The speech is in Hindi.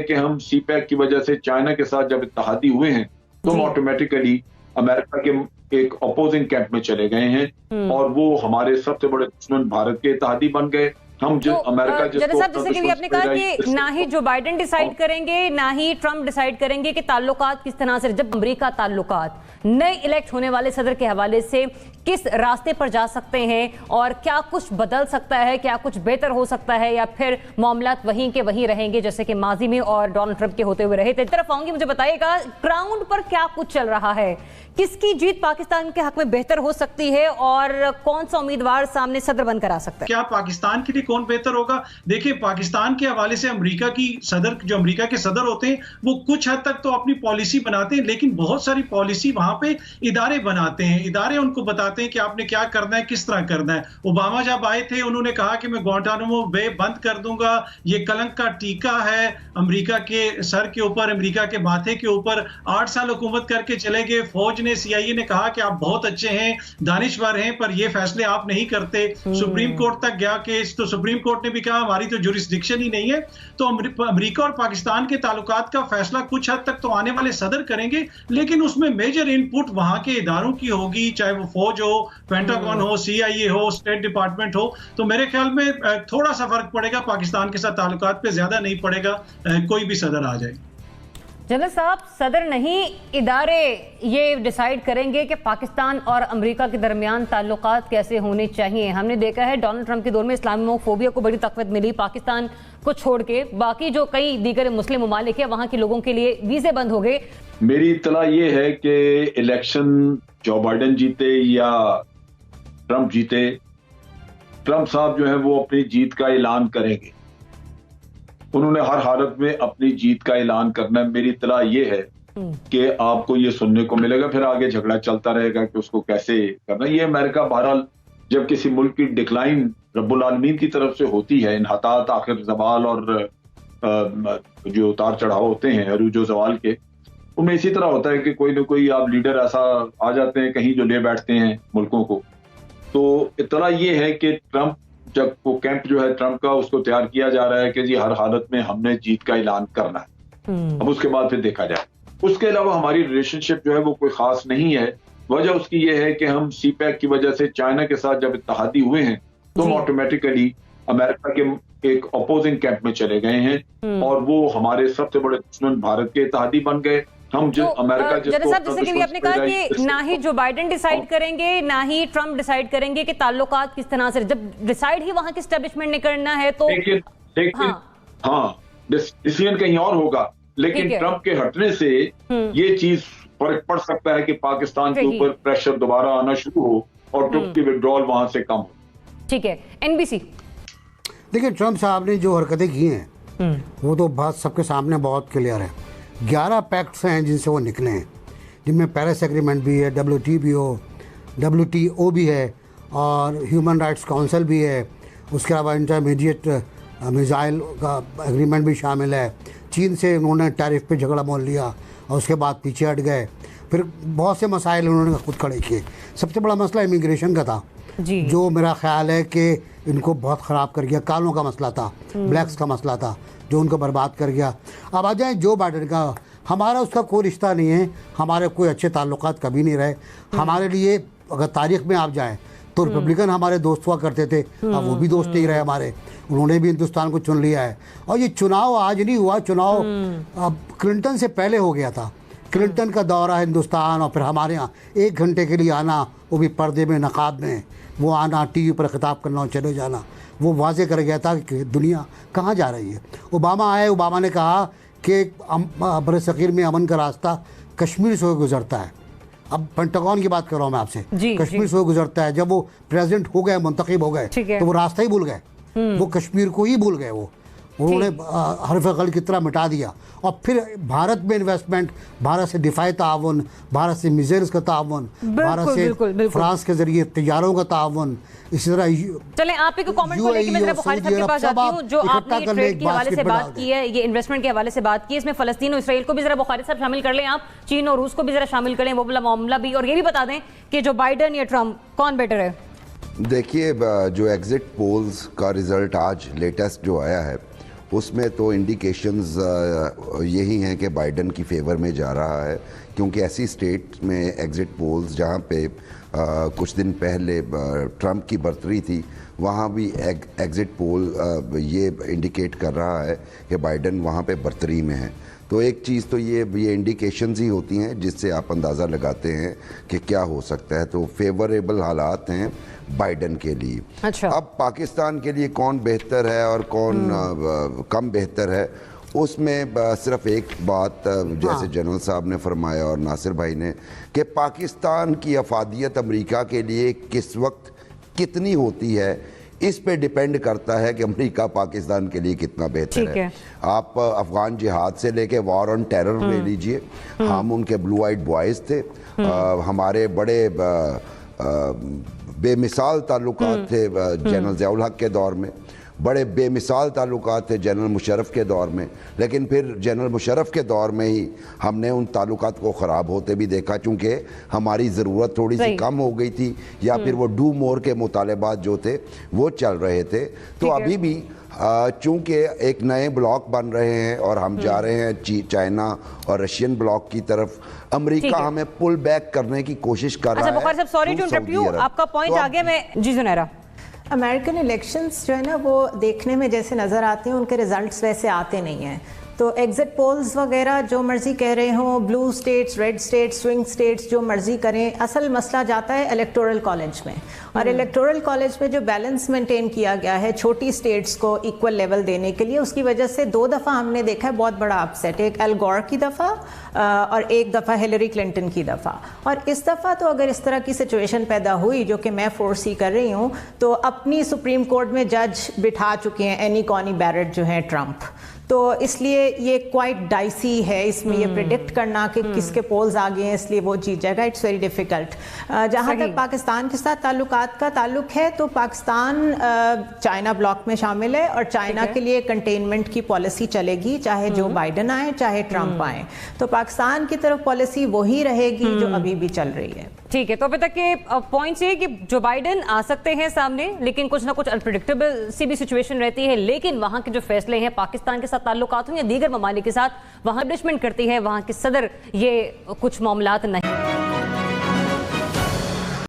कि हम सीपैक की वजह से चाइना के साथ जब इत्तेहादी हुए हैं तो हम ऑटोमेटिकली अमेरिका के एक अपोजिंग कैंप में चले गए हैं और वो हमारे सबसे बड़े दुश्मन भारत के इत्तेहादी बन गए। हम जो अमेरिका जैसे कि आपने कहा कि ना ही जो बाइडेन डिसाइड करेंगे ना ही ट्रंप डिसाइड करेंगे कि ताल्लुकात किस तरह से, जब अमेरिका ताल्लुकात नए इलेक्ट होने वाले सदर के हवाले से किस रास्ते पर जा सकते हैं और क्या कुछ बदल सकता है, क्या कुछ बेहतर हो सकता है, या फिर मामलात वहीं के वहीं रहेंगे जैसे कि माजी में और डोनाल्ड ट्रंप के होते हुए रहे थे। तरफ आऊंगी, मुझे बताइएगा ग्राउंड पर क्या कुछ चल रहा है, किसकी जीत पाकिस्तान के हक में बेहतर हो सकती है और कौन सा उम्मीदवार सामने सदर बनकर आ सकता है? क्या पाकिस्तान के लिए कौन बेहतर होगा? देखिए, पाकिस्तान के हवाले से अमेरिका की सदर, जो अमेरिका के सदर होते हैं, वो कुछ हद तक तो अपनी पॉलिसी बनाते हैं, लेकिन बहुत सारी पॉलिसी वहां पे इदारे बनाते हैं। इदारे उनको बताते हैं कि आपने क्या करना है, किस तरह करना है। ओबामा जब आए थे उन्होंने कहा कि मैं ग्वांटानामो बे बंद कर दूंगा, ये कलंक का टीका है अमेरिका के सर के ऊपर, अमेरिका के माथे के ऊपर। 8 साल हुकूमत करके चले गए, फौज ने, CIA ने कहा कि आप बहुत अच्छे हैं, दानिशवर हैं, पर ये फैसले आप नहीं करते। सुप्रीम कोर्ट तक गया केस, तो सुप्रीम कोर्ट ने भी कहा हमारी तो जुरिस्डिक्शन ही नहीं है। तो अमेरिका और पाकिस्तान के ताल्लुकात का फैसला कुछ हद तक तो आने वाले सदर करेंगे, लेकिन उसमें मेजर इनपुट वहां के इदारों की होगी, चाहे वो फौज हो, पेंटागन हो, CIA हो, स्टेट डिपार्टमेंट हो। तो मेरे ख्याल में थोड़ा सा फर्क पड़ेगा, पाकिस्तान के साथ ताल्लुकात पे ज्यादा नहीं पड़ेगा, कोई भी सदर आ जाए। जनरल साहब, सदर नहीं इदारे ये डिसाइड करेंगे कि पाकिस्तान और अमेरिका के दरमियान ताल्लुकात कैसे होने चाहिए। हमने देखा है डोनाल्ड ट्रंप के दौर में इस्लामोफोबिया को बड़ी तकवीत मिली, पाकिस्तान को छोड़ के बाकी जो कई दीगर मुस्लिम ममालिक है वहां के लोगों के लिए वीजे बंद हो गए। मेरी इत्तला ये है कि इलेक्शन जो बाइडेन जीते या ट्रंप जीते, ट्रंप साहब जो है वो अपनी जीत का ऐलान करेंगे। उन्होंने हर हालत में अपनी जीत का ऐलान करना है। मेरी इत्तला ये है कि आपको ये सुनने को मिलेगा, फिर आगे झगड़ा चलता रहेगा कि उसको कैसे करना। ये अमेरिका बहरहाल जब किसी मुल्क की डिक्लाइन रब्बुल आलमीन की तरफ से होती है, इन्हतात, आखिर जवाल और जो उतार चढ़ाव होते हैं अरूजो जवाल के, उनमें इसी तरह होता है कि कोई ना कोई आप लीडर ऐसा आ जाते हैं कहीं जो ले बैठते हैं मुल्कों को। तो इत्तला ये है कि ट्रंप, जब वो कैंप जो है ट्रंप का, उसको तैयार किया जा रहा है कि जी हर हालत में हमने जीत का ऐलान करना है। अब उसके बाद फिर देखा जाए। उसके अलावा हमारी रिलेशनशिप जो है वो कोई खास नहीं है। वजह उसकी ये है कि हम सीपैक की वजह से चाइना के साथ जब इत्तेहादी हुए हैं तो हम ऑटोमेटिकली अमेरिका के एक अपोजिंग कैंप में चले गए हैं और वो हमारे सबसे बड़े दुश्मन भारत के इत्तेहादी बन गए। हम जो अमेरिका, जैसे कि आपने कहा कि ना ही जो बाइडेन डिसाइड करेंगे ना ही ट्रंप डिसाइड करेंगे कि ताल्लुकात किस तरह से, जब डिसाइड ही वहां की एस्टेब्लिशमेंट ने करना है तो डिसीजन कहीं और होगा, लेकिन ट्रंप के हटने से ये चीज फर्क पड़ सकता है कि पाकिस्तान के ऊपर प्रेशर दोबारा आना शुरू हो और ट्रंप की विड्रॉल वहां से कम हो। ठीक है, NBC। देखिए, ट्रंप साहब ने जो हरकतें की हैं वो तो बात सबके सामने बहुत क्लियर है। 11 पैक्ट्स हैं जिनसे वो निकले हैं, जिनमें पेरिस एग्रीमेंट भी है, WTO भी है और ह्यूमन राइट्स काउंसिल भी है। उसके अलावा इंटरमीडिएट मिसाइल का एग्रीमेंट भी शामिल है। चीन से उन्होंने टैरिफ पे झगड़ा मोल लिया और उसके बाद पीछे हट गए। फिर बहुत से मसाइल उन्होंने खुद खड़े किए। सबसे बड़ा मसला इमिग्रेशन का था जी, जो मेरा ख्याल है कि इनको बहुत ख़राब कर गया। कालों का मसला था, ब्लैक्स का मसला था, जो उनको बर्बाद कर गया। अब आ जाए जो बाइडेन का, हमारा उसका कोई रिश्ता नहीं है, हमारे कोई अच्छे ताल्लुकात कभी नहीं रहे। हमारे लिए अगर तारीख में आप जाएं तो रिपब्लिकन हमारे दोस्त हुआ करते थे, अब वो भी दोस्त नहीं रहे हमारे। उन्होंने भी हिंदुस्तान को चुन लिया है और ये चुनाव आज नहीं हुआ, चुनाव अब क्लिंटन से पहले हो गया था। क्लिंटन का दौरा हिंदुस्तान और फिर हमारे यहाँ 1 घंटे के लिए आना, वो भी पर्दे में, नकाब में, वो आना, TV पर खिताब करना और चले जाना, वो वाजे कर गया था कि दुनिया कहाँ जा रही है। ओबामा आए, ओबामा ने कहा कि बरसगीर में अमन का रास्ता कश्मीर से गुजरता है। अब पेंटागन की बात कर रहा हूँ मैं आपसे, कश्मीर से गुजरता है। जब वो प्रेसिडेंट हो गए, मुंतखब हो गए, तो वो रास्ता ही भूल गए, वो कश्मीर को ही भूल गए। वो उन्होंने हरफ गल की तरह मिटा दिया। और फिर भारत में इन्वेस्टमेंट, भारत से दिफाई ताउन, भारत से मिसाइल्स का ताउन, भारत से फ्रांस के जरिए तैयारों का ताउन, इसी तरह। चले आप ही को कमेंट को लेके मैं जरा बुखारी साहब के पास जाती हूँ, जो आपने ट्रेड के हवाले से बात की है, ये इन्वेस्टमेंट के हवाले से बात की है, इसमें फलस्तीन और इसराइल को भी जरा बुखारी साहब शामिल कर लें आप, चीन और रूस को भी जरा शामिल करें, वो वाला मामला भी, और ये भी बता दें कि जो बाइडेन या ट्रंप कौन बेटर है। देखिए, जो एग्जिट पोल्स का रिजल्ट आज लेटेस्ट जो आया है उसमें तो इंडिकेशंस यही हैं कि बाइडन की फेवर में जा रहा है, क्योंकि ऐसी स्टेट में एग्ज़िट पोल्स जहाँ पे कुछ दिन पहले ट्रंप की बढ़तरी थी, वहाँ भी एग्ज़िट पोल ये इंडिकेट कर रहा है कि बाइडन वहाँ पे बढ़तरी में है। तो एक चीज़ तो ये इंडिकेशंस ही होती हैं जिससे आप अंदाज़ा लगाते हैं कि क्या हो सकता है। तो फेवरेबल हालात हैं बाइडन के लिए। अच्छा। अब पाकिस्तान के लिए कौन बेहतर है और कौन कम बेहतर है, उसमें सिर्फ एक बात जैसे जनरल साहब ने फरमाया और नासिर भाई ने, कि पाकिस्तान की अफादियत अमेरिका के लिए किस वक्त कितनी होती है, इस पे डिपेंड करता है कि अमेरिका पाकिस्तान के लिए कितना बेहतर है। आप अफगान जिहाद से लेके वॉर ऑन टेरर ले लीजिए, हम उनके ब्लू आइड बॉयज़ थे, हमारे बड़े बेमिसाल ताल्लुकात थे जनरल ज़ियाउल हक के दौर में, बड़े बेमिसाल ताल्लुकात थे जनरल मुशर्रफ के दौर में, लेकिन फिर जनरल मुशर्रफ के दौर में ही हमने उन ताल्लुकात को ख़राब होते भी देखा, चूँकि हमारी ज़रूरत थोड़ी सी कम हो गई थी, या फिर वो डू मोर के मुतालबात जो थे वो चल रहे थे। तो अभी भी चूँकि एक नए ब्लॉक बन रहे हैं और हम जा रहे हैं चाइना और रशियन ब्लॉक की तरफ, अमेरिका हमें पुल बैक करने की कोशिश कर रहा है। अच्छा बुखारी साहब, सॉरी टू इंटरप्ट यू, आपका पॉइंट आगे मैं जी सुनहरा। अमेरिकन इलेक्शंस जो है ना वो देखने में जैसे नज़र आते हैं, उनके रिजल्ट्स वैसे आते नहीं हैं। तो एग्जिट पोल्स वगैरह जो मर्जी कह रहे हों, blue states, red states, swing states, जो मर्जी करें, असल मसला जाता है इलेक्टोरल कॉलेज में। और इलेक्टोरल कॉलेज में जो बैलेंस मेंटेन किया गया है छोटी स्टेट्स को इक्वल लेवल देने के लिए, उसकी वजह से 2 दफ़ा हमने देखा है बहुत बड़ा अपसेट, एक एल गॉर की दफ़ा और एक दफ़ा हिलरी क्लिंटन की दफ़ा। और इस दफ़ा तो अगर इस तरह की सिचुएशन पैदा हुई, जो कि मैं फोर्सी कर रही हूँ, तो अपनी सुप्रीम कोर्ट में जज बिठा चुके हैं एनी कॉनी बैरेट जो है ट्रंप। तो इसलिए ये क्वाइट डाइसी है, इसमें ये प्रिडिक्ट करना कि किसके पोल्स आगे हैं इसलिए वो जीत जाएगा, इट्स वेरी डिफिकल्ट। जहाँ तक पाकिस्तान के साथ ताल्लुकात का ताल्लुक है, तो पाकिस्तान चाइना ब्लॉक में शामिल है और चाइना के लिए कंटेनमेंट की पॉलिसी चलेगी, चाहे जो बाइडन आए चाहे ट्रंप आए। तो पाकिस्तान की तरफ पॉलिसी वही रहेगी जो अभी भी चल रही है। ठीक है, तो अभी तक के पॉइंट्स ये कि जो बाइडन आ सकते हैं सामने, लेकिन कुछ ना कुछ अनप्रिडिक्टेबल सी भी सिचुएशन रहती है, लेकिन वहां के जो फैसले हैं पाकिस्तान के साथ ताल्लुकात हो या दीगर ममालिक के साथ, वहां एस्टैब्लिशमेंट करती है वहां की सदर, ये कुछ मामलात नहीं।